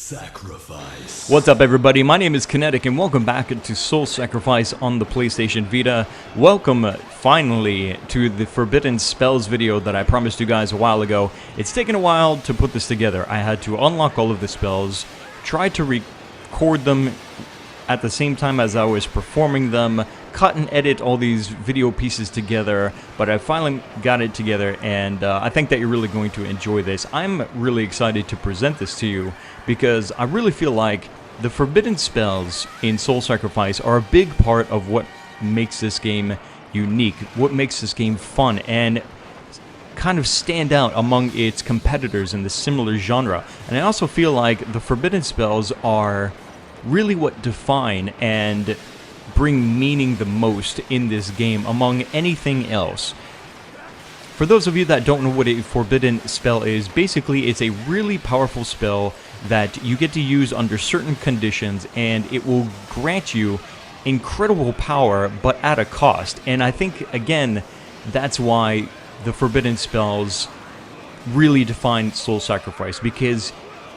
Sacrifice. What's up, everybody? My name is Kinetic, and welcome back to Soul Sacrifice on the PlayStation Vita. Welcome, finally, to the Forbidden Spells video that I promised you guys a while ago. It's taken a while to put this together. I had to unlock all of the spells, try to record them at the same time as I was performing them, cut and edit all these video pieces together, but I finally got it together, and I think that you're really going to enjoy this. I'm really excited to present this to you because I really feel like the forbidden spells in Soul Sacrifice are a big part of what makes this game unique, what makes this game fun, and kind of stand out among its competitors in the similar genre. And I also feel like the forbidden spells are really what define and bring meaning the most in this game among anything else. For those of you that don't know what a forbidden spell is, basically it's a really powerful spell that you get to use under certain conditions, and it will grant you incredible power but at a cost. And I think, again, that's why the forbidden spells really define Soul Sacrifice, because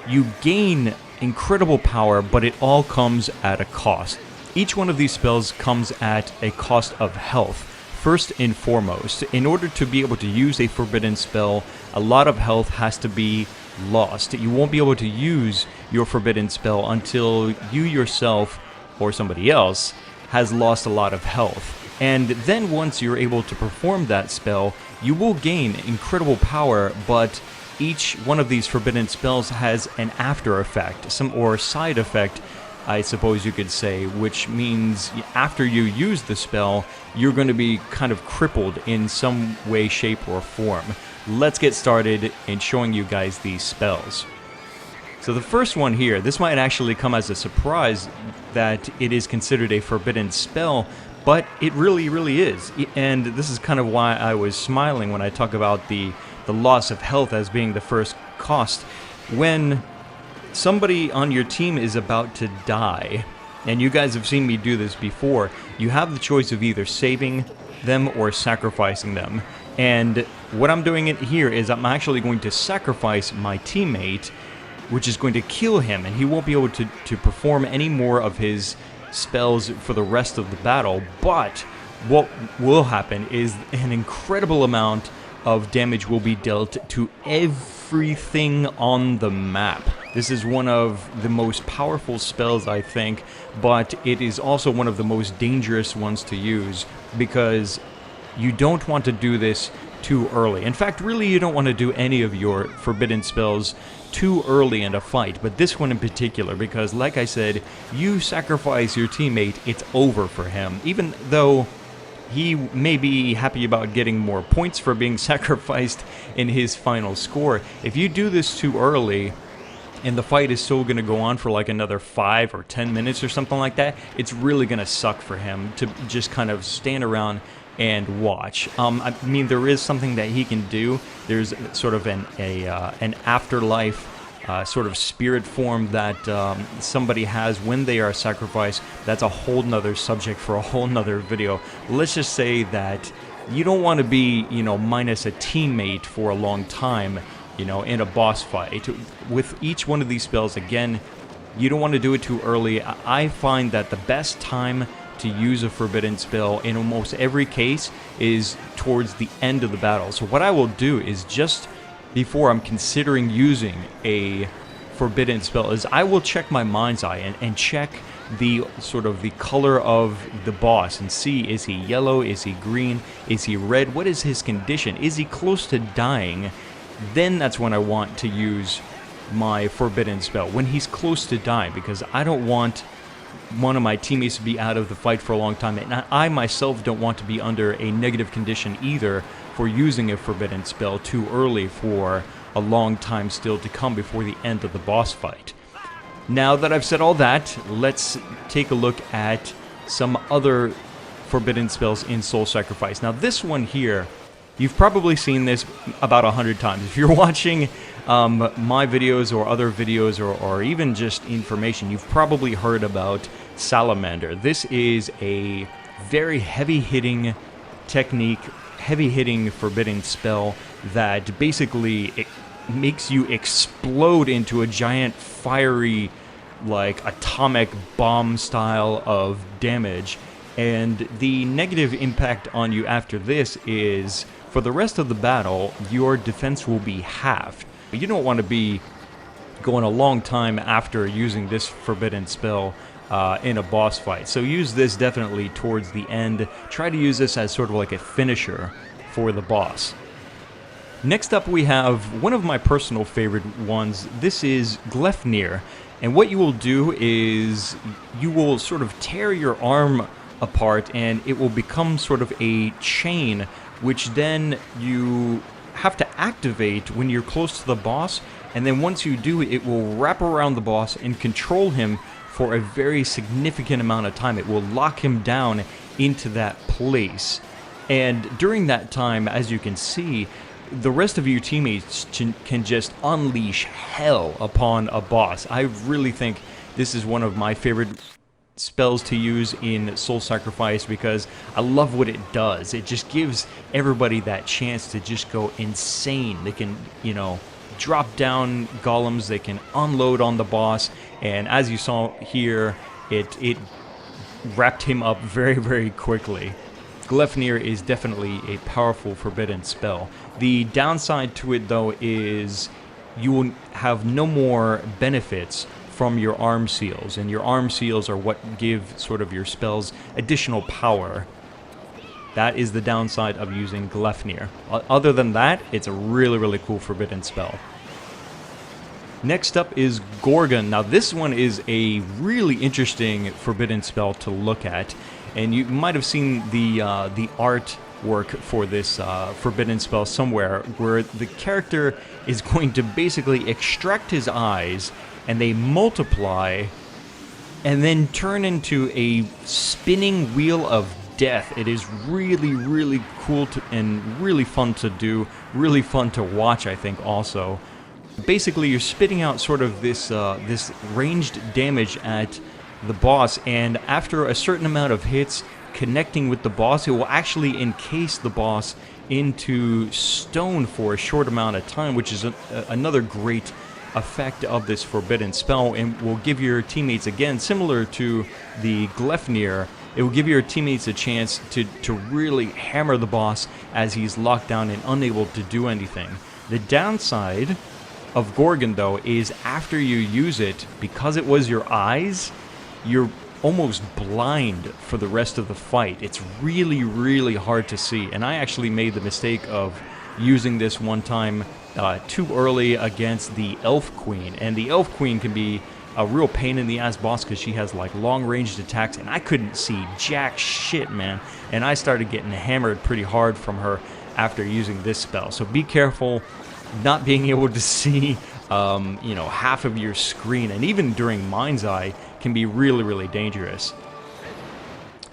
you gain incredible power, but it all comes at a cost. Each one of these spells comes at a cost of health, first and foremost. In order to be able to use a forbidden spell, a lot of health has to be lost. You won't be able to use your forbidden spell until you yourself or somebody else has lost a lot of health. And then once you're able to perform that spell, you will gain incredible power, but each one of these forbidden spells has an after effect, or side effect, I suppose you could say, which means after you use the spell, you're going to be kind of crippled in some way, shape, or form. Let's get started in showing you guys these spells. So the first one here, this might actually come as a surprise that it is considered a forbidden spell, but it really is. And this is kind of why I was smiling when I talk about the loss of health as being the first cost. When somebody on your team is about to die, and you guys have seen me do this before, you have the choice of either saving them or sacrificing them. And what I'm doing it here is I'm actually going to sacrifice my teammate, which is going to kill him, and he won't be able to perform any more of his spells for the rest of the battle. But what will happen is an incredible amount of damage will be dealt to everything on the map. This is one of the most powerful spells, I think, but it is also one of the most dangerous ones to use, because you don't want to do this too early. In fact, really, you don't want to do any of your forbidden spells too early in a fight, but this one in particular, because like I said, you sacrifice your teammate, it's over for him. Even though he may be happy about getting more points for being sacrificed in his final score, if you do this too early and the fight is still going to go on for like another 5 or 10 minutes or something like that, it's really going to suck for him to just kind of stand around and watch. I mean, there is something that he can do. There's sort of an afterlife sort of spirit form that somebody has when they are sacrificed. That's a whole nother subject for a whole nother video. Let's just say that you don't want to be, minus a teammate for a long time, in a boss fight. With each one of these spells, again, you don't want to do it too early. I find that the best time to use a forbidden spell in almost every case is towards the end of the battle. So what I will do is, just before I'm considering using a forbidden spell, is I will check my mind's eye and check the sort of the color of the boss and see, is he yellow, is he green, is he red, what is his condition, is he close to dying? Then that's when I want to use my forbidden spell, when he's close to dying, because I don't want one of my teammates to be out of the fight for a long time, and I myself don't want to be under a negative condition either for using a forbidden spell too early for a long time still to come before the end of the boss fight. Now that I've said all that, let's take a look at some other forbidden spells in Soul Sacrifice. Now this one here, you've probably seen this about 100 times. If you're watching my videos or other videos, or even just information, you've probably heard about Salamander. This is a very heavy-hitting technique, heavy-hitting forbidden spell that basically makes you explode into a giant fiery, like, atomic bomb style of damage. And the negative impact on you after this is, for the rest of the battle, your defense will be halved. You don't want to be going a long time after using this forbidden spell in a boss fight. So use this definitely towards the end. Try to use this as sort of like a finisher for the boss. Next up we have one of my personal favorite ones. This is Gleipnir. And what you will do is you will sort of tear your arm apart and it will become sort of a chain, which then you have to activate when you're close to the boss. And then once you do, it will wrap around the boss and control him for a very significant amount of time. It will lock him down into that place. And during that time, as you can see, the rest of your teammates can just unleash hell upon a boss. I really think this is one of my favorite spells to use in Soul Sacrifice because I love what it does. It just gives everybody that chance to just go insane. They can, you know, drop down golems, they can unload on the boss, and as you saw here, it wrapped him up very, very quickly. Gleipnir is definitely a powerful forbidden spell. The downside to it, though, is you will have no more benefits from your arm seals, and your arm seals are what give sort of your spells additional power. That is the downside of using Gleipnir. Other than that, it's a really, really cool forbidden spell. Next up is Gorgon. Now this one is a really interesting forbidden spell to look at, and you might have seen the artwork for this forbidden spell somewhere, where the character is going to basically extract his eyes, and they multiply, and then turn into a spinning wheel of death. It is really, really cool and really fun to do, really fun to watch, I think, also. Basically, you're spitting out sort of this ranged damage at the boss, and after a certain amount of hits connecting with the boss, it will actually encase the boss into stone for a short amount of time, which is another great effect of this forbidden spell, and will give your teammates, again, similar to the Gleipnir, it will give your teammates a chance to really hammer the boss as he's locked down and unable to do anything. The downside of Gorgon, though, is after you use it, because it was your eyes, you're almost blind for the rest of the fight. It's really, really hard to see, and I actually made the mistake of using this one time too early against the Elf Queen, and the Elf Queen can be a real pain in the ass boss because she has like long ranged attacks, and I couldn't see jack shit, man, and I started getting hammered pretty hard from her after using this spell. So be careful not being able to see you know, half of your screen, and even during Mind's Eye can be really, really dangerous.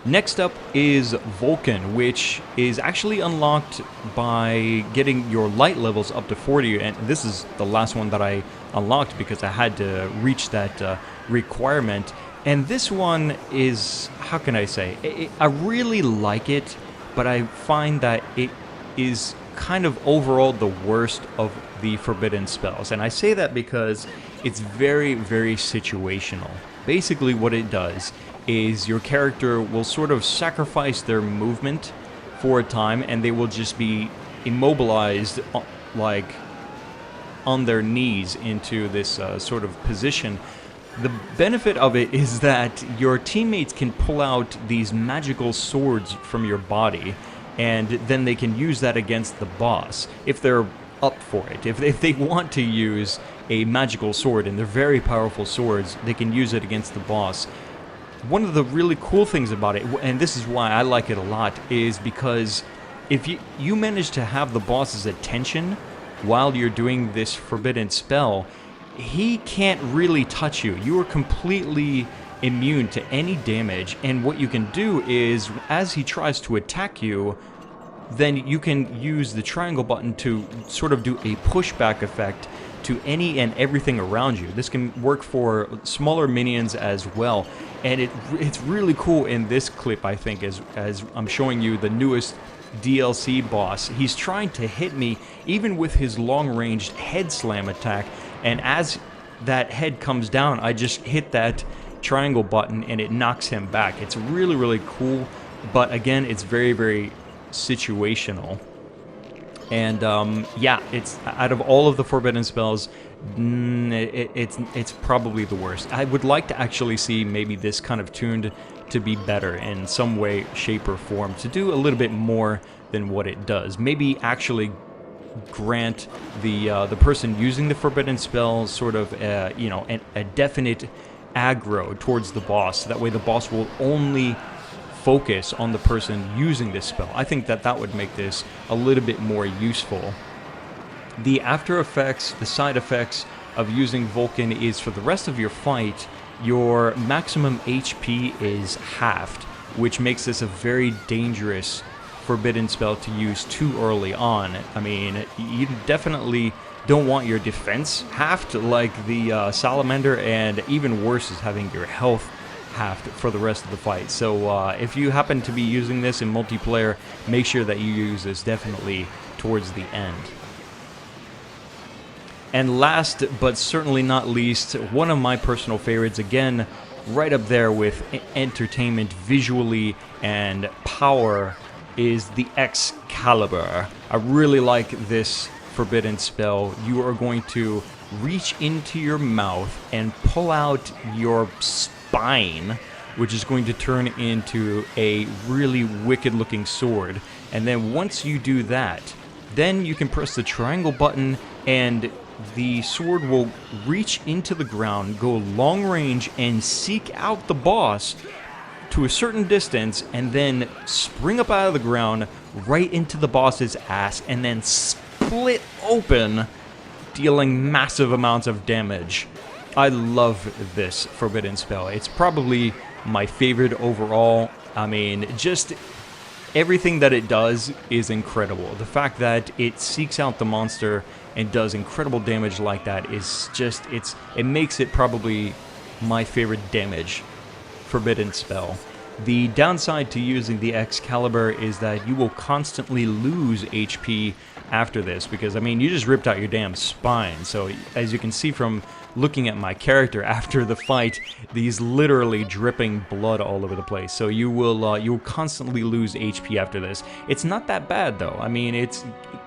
Next up is Vulcan, which is actually unlocked by getting your light levels up to 40, and this is the last one that I unlocked because I had to reach that requirement. And this one is, how can I say, I really like it, but I find that it is kind of overall the worst of the forbidden spells. And I say that because it's very, very situational. Basically what it does is your character will sort of sacrifice their movement for a time, and they will just be immobilized, like on their knees into this sort of position. The benefit of it is that your teammates can pull out these magical swords from your body, and then they can use that against the boss if they're up for it. If they want to use a magical sword, and they're very powerful swords, they can use it against the boss. One of the really cool things about it, and this is why I like it a lot, is because if you manage to have the boss's attention while you're doing this forbidden spell, he can't really touch you. You are completely immune to any damage, and what you can do is, as he tries to attack you, then you can use the triangle button to sort of do a pushback effect to any and everything around you. This can work for smaller minions as well, and it's really cool in this clip, I think, as I'm showing you the newest DLC boss. He's trying to hit me even with his long-ranged head slam attack, and as that head comes down, I just hit that triangle button and it knocks him back. It's really, really cool, but again, it's very, very situational. And yeah, it's out of all of the forbidden spells, it's probably the worst. I would like to actually see maybe this kind of tuned to be better in some way, shape, or form, to do a little bit more than what it does. Maybe actually grant the person using the forbidden spell sort of you know, a definite aggro towards the boss. That way the boss will only focus on the person using this spell. I think that that would make this a little bit more useful. The after effects, the side effects of using Vulcan is for the rest of your fight, your maximum HP is halved, which makes this a very dangerous forbidden spell to use too early on. I mean, you definitely don't want your defense halved like the salamander, and even worse is having your health halved for the rest of the fight. So if you happen to be using this in multiplayer, make sure that you use this definitely towards the end. And last but certainly not least, one of my personal favorites, again, right up there with entertainment visually and power, is the Xcalibur. I really like this forbidden spell. You are going to reach into your mouth and pull out your spine, which is going to turn into a really wicked looking sword. And then once you do that, then you can press the triangle button and the sword will reach into the ground, go long range, and seek out the boss to a certain distance, and then spring up out of the ground right into the boss's ass, and then split open, dealing massive amounts of damage. I love this forbidden spell. It's probably my favorite overall. I mean, just everything that it does is incredible. The fact that it seeks out the monster and does incredible damage like that is just, it makes it probably my favorite damage forbidden spell. The downside to using the Xcalibur is that you will constantly lose HP after this, because, I mean, you just ripped out your damn spine. So, as you can see from looking at my character after the fight, he's literally dripping blood all over the place. So you will constantly lose HP after this. It's not that bad, though. I mean, it's,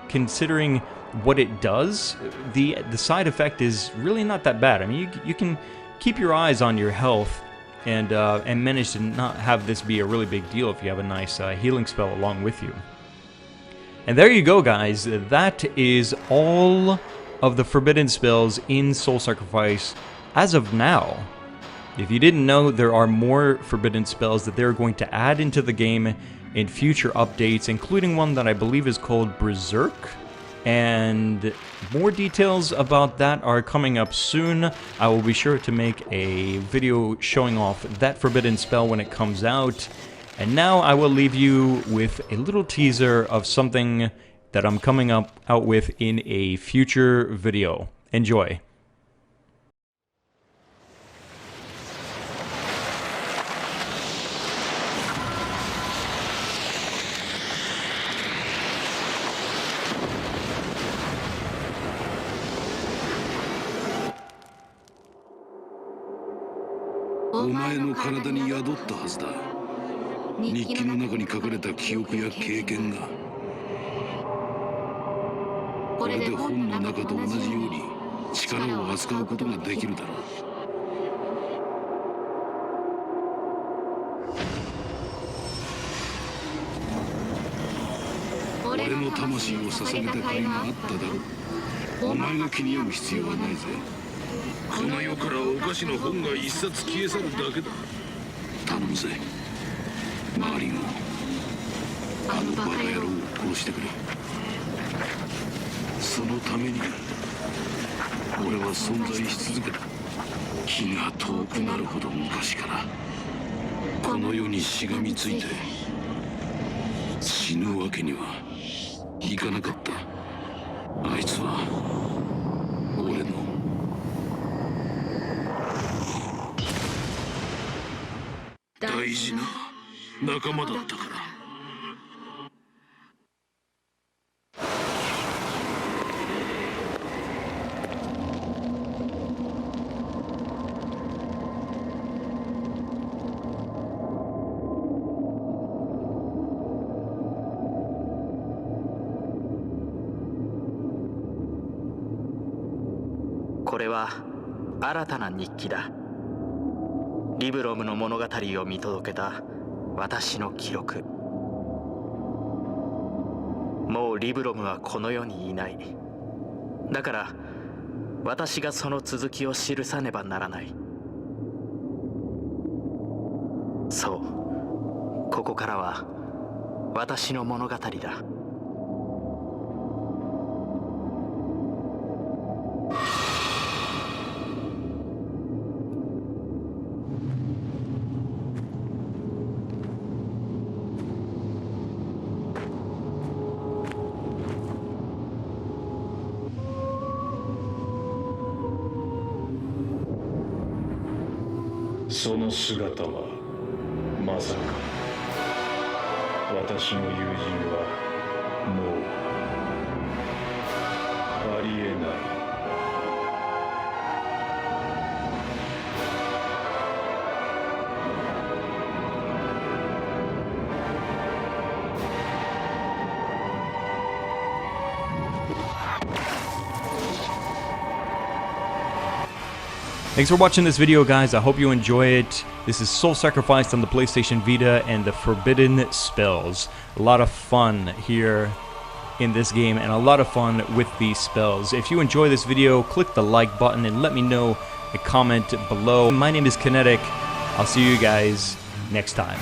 considering what it does, the side effect is really not that bad. I mean, you can keep your eyes on your health and manage to not have this be a really big deal if you have a nice healing spell along with you. And there you go, guys. That is all of the forbidden spells in Soul Sacrifice as of now. If you didn't know, there are more forbidden spells that they're going to add into the game in future updates, including one that I believe is called Berserk. And more details about that are coming up soon. I will be sure to make a video showing off that forbidden spell when it comes out. And now I will leave you with a little teaser of something that I'm coming out with in a future video. Enjoy. いしな。仲間だったから。これは新たな日記だ。リブロムの物語を見届けた私の記録。もうリブロムはこの世にいない。だから私がその続きを記さねばならない。そう、ここからは私の物語だ。その姿はまさか私の友人はもうありえない。Thanks for watching this video, guys. I hope you enjoy it. This is Soul Sacrifice on the PlayStation Vita and the Forbidden Spells. A lot of fun here in this game and a lot of fun with these spells. If you enjoy this video, click the like button and let me know a comment below. My name is Kinetic. I'll see you guys next time.